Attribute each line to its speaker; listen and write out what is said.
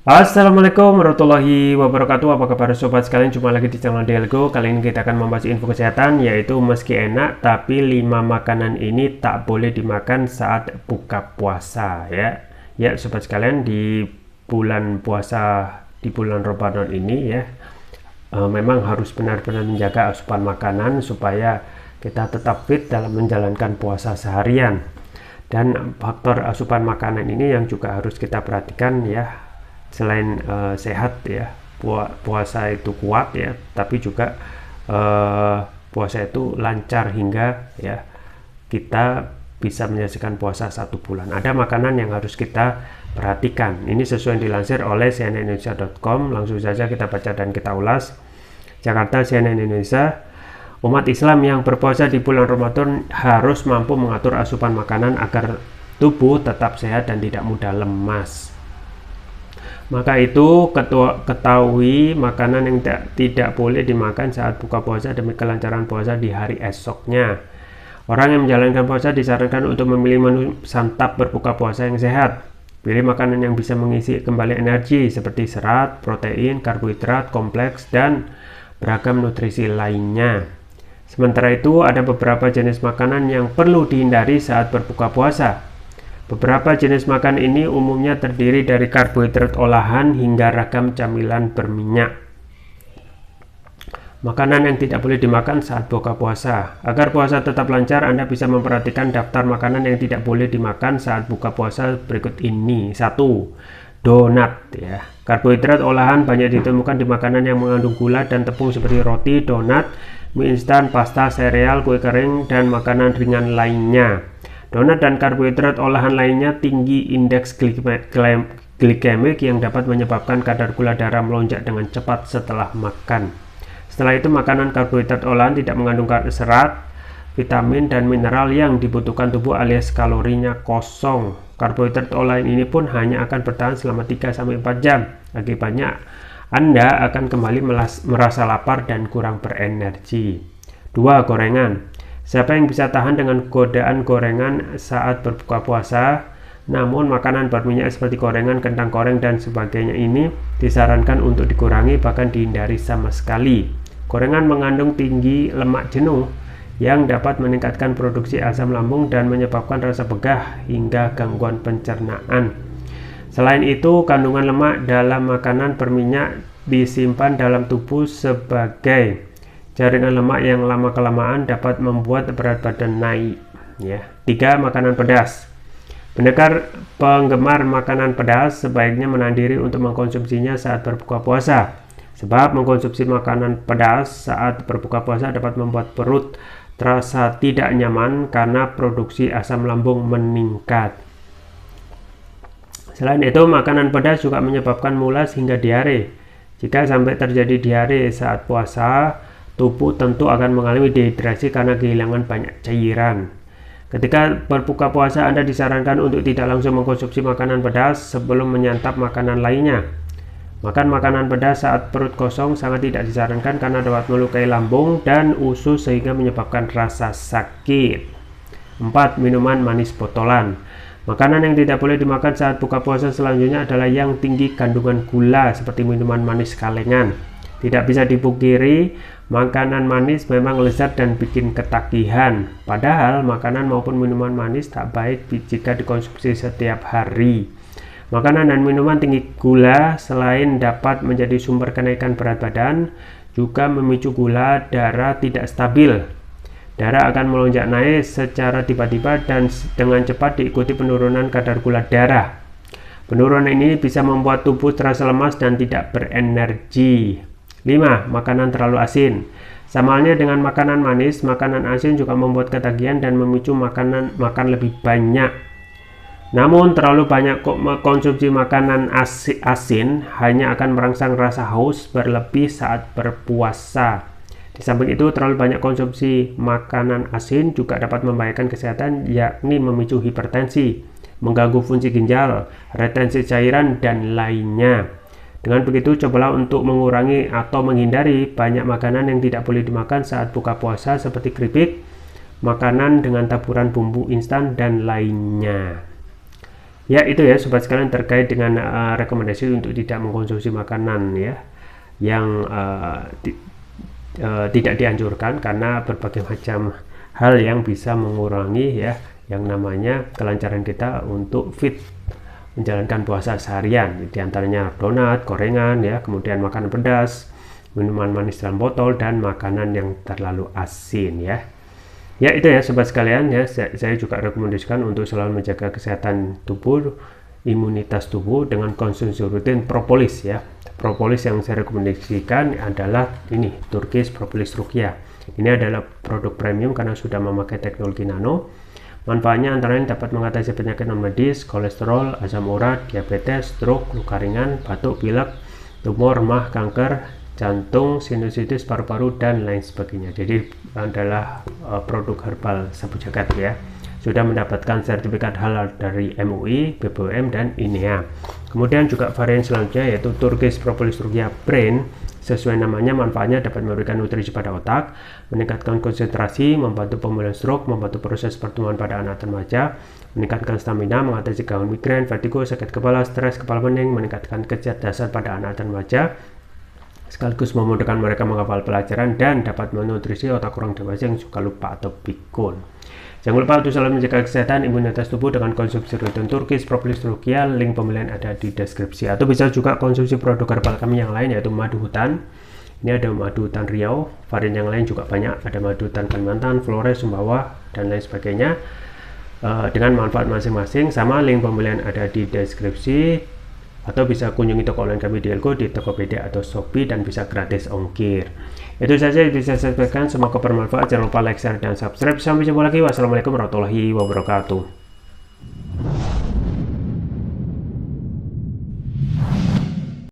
Speaker 1: Assalamualaikum warahmatullahi wabarakatuh. Apa kabar sobat sekalian? Jumpa lagi di channel Delgo. Kali ini kita akan membahas info kesehatan, yaitu meski enak tapi 5 makanan ini tak boleh dimakan saat buka puasa ya. Ya sobat sekalian, di bulan puasa, di bulan Ramadan ini ya, memang harus benar-benar menjaga asupan makanan supaya kita tetap fit dalam menjalankan puasa seharian. Dan faktor asupan makanan ini yang juga harus kita perhatikan ya. Selain sehat ya, puasa itu kuat ya, tapi juga puasa itu lancar hingga ya kita bisa menyelesaikan puasa 1 bulan. Ada makanan yang harus kita perhatikan. Ini sesuai yang dilansir oleh cnnindonesia.com. Langsung saja kita baca dan kita ulas. Jakarta, CNN Indonesia. Umat Islam yang berpuasa di bulan Ramadan harus mampu mengatur asupan makanan agar tubuh tetap sehat dan tidak mudah lemas. Maka itu ketahui makanan yang tidak boleh dimakan saat buka puasa demi kelancaran puasa di hari esoknya. Orang yang menjalankan puasa disarankan untuk memilih menu santap berbuka puasa yang sehat. Pilih makanan yang bisa mengisi kembali energi seperti serat, protein, karbohidrat, kompleks, dan beragam nutrisi lainnya. Sementara itu, ada beberapa jenis makanan yang perlu dihindari saat berbuka puasa. Beberapa jenis makan ini umumnya terdiri dari karbohidrat olahan hingga ragam camilan berminyak. Makanan yang tidak boleh dimakan saat buka puasa. Agar puasa tetap lancar, Anda bisa memperhatikan daftar makanan yang tidak boleh dimakan saat buka puasa berikut ini. 1. Donat ya. Karbohidrat olahan banyak ditemukan di makanan yang mengandung gula dan tepung seperti roti, donat, mie instan, pasta, sereal, kue kering, dan makanan ringan lainnya. Donat dan karbohidrat olahan lainnya tinggi indeks glikemik yang dapat menyebabkan kadar gula darah melonjak dengan cepat setelah makan. Setelah itu, makanan karbohidrat olahan tidak mengandung serat, vitamin, dan mineral yang dibutuhkan tubuh alias kalorinya kosong. Karbohidrat olahan ini pun hanya akan bertahan selama 3-4 jam. Akibatnya, Anda akan kembali merasa lapar dan kurang berenergi. 2. Gorengan. Siapa yang bisa tahan dengan godaan gorengan saat berbuka puasa? Namun makanan berminyak seperti gorengan, kentang goreng, dan sebagainya ini disarankan untuk dikurangi, bahkan dihindari sama sekali. Gorengan mengandung tinggi lemak jenuh yang dapat meningkatkan produksi asam lambung dan menyebabkan rasa begah hingga gangguan pencernaan. Selain itu, kandungan lemak dalam makanan berminyak disimpan dalam tubuh sebagai jaringan lemak yang lama-kelamaan dapat membuat berat badan naik ya. 3. Makanan pedas. Penggemar makanan pedas sebaiknya menahan diri untuk mengkonsumsinya saat berbuka puasa, sebab mengkonsumsi makanan pedas saat berbuka puasa dapat membuat perut terasa tidak nyaman karena produksi asam lambung meningkat. Selain itu, makanan pedas juga menyebabkan mulas hingga diare. Jika sampai terjadi diare saat puasa, tubuh tentu akan mengalami dehidrasi karena kehilangan banyak cairan. Ketika berbuka puasa, Anda disarankan untuk tidak langsung mengkonsumsi makanan pedas sebelum menyantap makanan lainnya. Makan makanan pedas saat perut kosong sangat tidak disarankan karena dapat melukai lambung dan usus sehingga menyebabkan rasa sakit. 4. Minuman manis botolan. Makanan yang tidak boleh dimakan saat buka puasa selanjutnya adalah yang tinggi kandungan gula seperti minuman manis kalengan. Tidak bisa dipungkiri, makanan manis memang lezat dan bikin ketagihan. Padahal makanan maupun minuman manis tak baik jika dikonsumsi setiap hari. Makanan dan minuman tinggi gula selain dapat menjadi sumber kenaikan berat badan, juga memicu gula darah tidak stabil. Darah akan melonjak naik secara tiba-tiba dan dengan cepat diikuti penurunan kadar gula darah. Penurunan ini bisa membuat tubuh terasa lemas dan tidak berenergi. 5. Makanan terlalu asin. Sama halnya dengan makanan manis, makanan asin juga membuat ketagihan dan memicu makan lebih banyak. Namun terlalu banyak konsumsi makanan asin hanya akan merangsang rasa haus berlebih saat berpuasa. Di samping itu, terlalu banyak konsumsi makanan asin juga dapat membahayakan kesehatan, yakni memicu hipertensi, mengganggu fungsi ginjal, retensi cairan, dan lainnya. Dengan begitu, cobalah untuk mengurangi atau menghindari banyak makanan yang tidak boleh dimakan saat buka puasa seperti keripik, makanan dengan taburan bumbu instan, dan lainnya. Ya, itu ya sobat sekalian terkait dengan rekomendasi untuk tidak mengkonsumsi makanan ya yang tidak dianjurkan karena berbagai macam hal yang bisa mengurangi ya yang namanya kelancaran kita untuk fit menjalankan puasa seharian, diantaranya donat, gorengan ya, kemudian makanan pedas, minuman manis dalam botol, dan makanan yang terlalu asin ya. Ya itu ya sobat sekalian ya, saya juga rekomendasikan untuk selalu menjaga kesehatan tubuh, imunitas tubuh dengan konsumsi rutin propolis ya. Propolis yang saya rekomendasikan adalah ini, Turkish Propolis Rukia. Ini adalah produk premium karena sudah memakai teknologi nano. Manfaatnya antara lain dapat mengatasi penyakit non medis, kolesterol, asam urat, diabetes, stroke, luka ringan, batuk, pilek, tumor, mah, kanker, jantung, sinusitis, paru-paru, dan lain sebagainya. Jadi adalah produk herbal sabu jagat ya. Sudah mendapatkan sertifikat halal dari MUI, BPOM, dan INEA. Kemudian juga varian selanjutnya yaitu Turkish Propolis Rukia Brain. Sesuai namanya, manfaatnya dapat memberikan nutrisi pada otak, meningkatkan konsentrasi, membantu pemulihan stroke, membantu proses pertumbuhan pada anak dan remaja, meningkatkan stamina, mengatasi gangguan migrain, vertigo, sakit kepala, stres, kepala pening, meningkatkan kecerdasan pada anak dan remaja, sekaligus memudahkan mereka menghafal pelajaran dan dapat menutrisi otak orang dewasa yang suka lupa atau pikun. Jangan lupa untuk selalu menjaga kesehatan imunitas tubuh dengan konsumsi rutin Turkish Propolis Rukia. Link pembelian ada di deskripsi. Atau bisa juga konsumsi produk herbal kami yang lain yaitu madu hutan. Ini ada madu hutan Riau, varian yang lain juga banyak. Ada madu hutan Kalimantan, Flores, Sumbawa, dan lain sebagainya. Dengan manfaat masing-masing. Sama link pembelian ada di deskripsi. Atau bisa kunjungi toko online kami di Elko, di Tokopedia atau Shopee, dan bisa gratis ongkir. Itu saja yang bisa saya sampaikan, semoga bermanfaat. Jangan lupa like, share, dan subscribe. Sampai jumpa lagi. Wassalamualaikum warahmatullahi wabarakatuh.